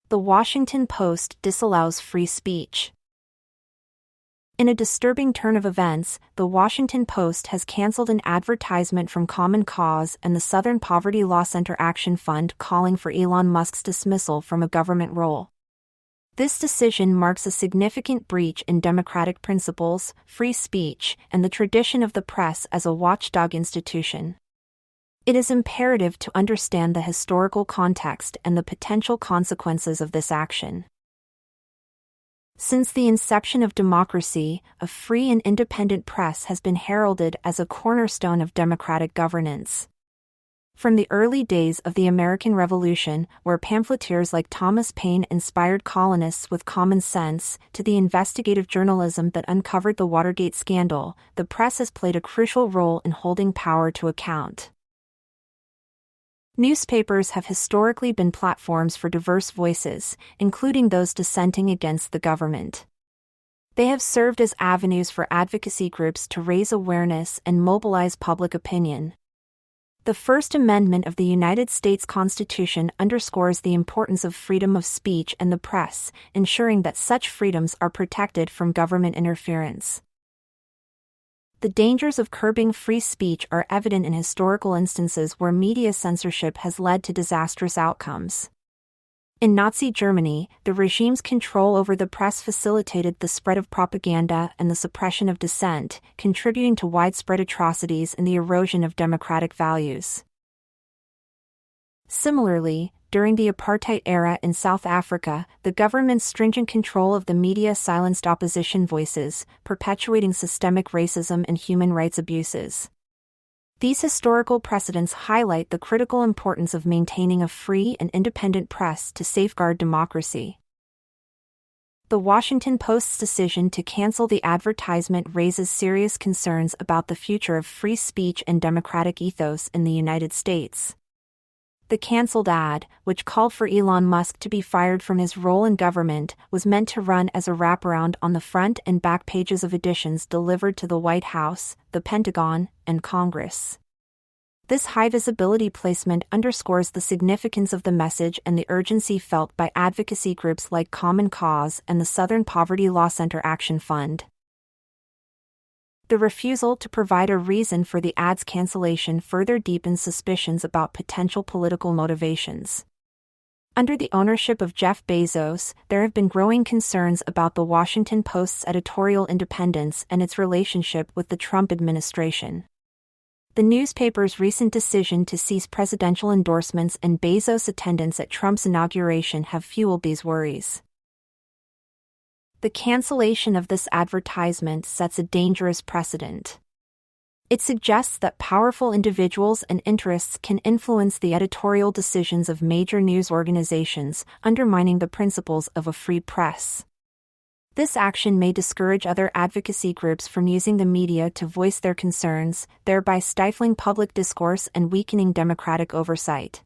The Washington Post disallows free speech. In a disturbing turn of events, the Washington Post has canceled an advertisement from Common Cause and the Southern Poverty Law Center Action Fund calling for Elon Musk's dismissal from a government role. This decision marks a significant breach in democratic principles, free speech, and the tradition of the press as a watchdog institution. It is imperative to understand the historical context and the potential consequences of this action. Since the inception of democracy, a free and independent press has been heralded as a cornerstone of democratic governance. From the early days of the American Revolution, where pamphleteers like Thomas Paine inspired colonists with common sense, to the investigative journalism that uncovered the Watergate scandal, the press has played a crucial role in holding power to account. Newspapers have historically been platforms for diverse voices, including those dissenting against the government. They have served as avenues for advocacy groups to raise awareness and mobilize public opinion. The First Amendment of the United States Constitution underscores the importance of freedom of speech and the press, ensuring that such freedoms are protected from government interference. The dangers of curbing free speech are evident in historical instances where media censorship has led to disastrous outcomes. In Nazi Germany, the regime's control over the press facilitated the spread of propaganda and the suppression of dissent, contributing to widespread atrocities and the erosion of democratic values. Similarly, during the apartheid era in South Africa, the government's stringent control of the media silenced opposition voices, perpetuating systemic racism and human rights abuses. These historical precedents highlight the critical importance of maintaining a free and independent press to safeguard democracy. The Washington Post's decision to cancel the advertisement raises serious concerns about the future of free speech and democratic ethos in the United States. The canceled ad, which called for Elon Musk to be fired from his role in government, was meant to run as a wraparound on the front and back pages of editions delivered to the White House, the Pentagon, and Congress. This high-visibility placement underscores the significance of the message and the urgency felt by advocacy groups like Common Cause and the Southern Poverty Law Center Action Fund. The refusal to provide a reason for the ad's cancellation further deepens suspicions about potential political motivations. Under the ownership of Jeff Bezos, there have been growing concerns about the Washington Post's editorial independence and its relationship with the Trump administration. The newspaper's recent decision to cease presidential endorsements and Bezos' attendance at Trump's inauguration have fueled these worries. The cancellation of this advertisement sets a dangerous precedent. It suggests that powerful individuals and interests can influence the editorial decisions of major news organizations, undermining the principles of a free press. This action may discourage other advocacy groups from using the media to voice their concerns, thereby stifling public discourse and weakening democratic oversight.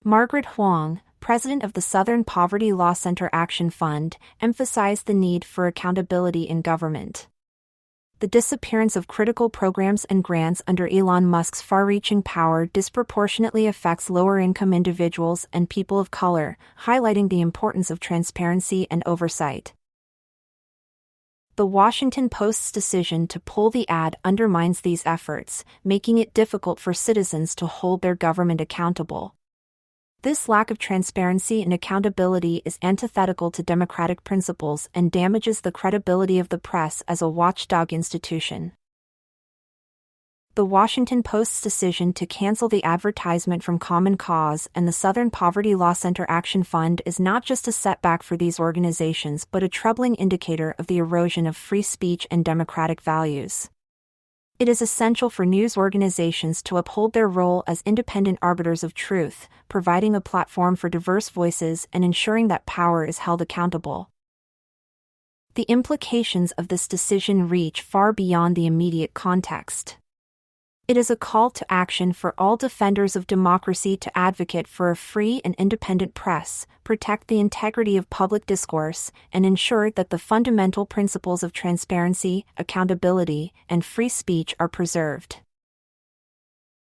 Margaret Huang, president of the Southern Poverty Law Center Action Fund, emphasized the need for accountability in government. The disappearance of critical programs and grants under Elon Musk's far-reaching power disproportionately affects lower-income individuals and people of color, highlighting the importance of transparency and oversight. The Washington Post's decision to pull the ad undermines these efforts, making it difficult for citizens to hold their government accountable. This lack of transparency and accountability is antithetical to democratic principles and damages the credibility of the press as a watchdog institution. The Washington Post's decision to cancel the advertisement from Common Cause and the Southern Poverty Law Center Action Fund is not just a setback for these organizations but a troubling indicator of the erosion of free speech and democratic values. It is essential for news organizations to uphold their role as independent arbiters of truth, providing a platform for diverse voices and ensuring that power is held accountable. The implications of this decision reach far beyond the immediate context. It is a call to action for all defenders of democracy to advocate for a free and independent press, protect the integrity of public discourse, and ensure that the fundamental principles of transparency, accountability, and free speech are preserved.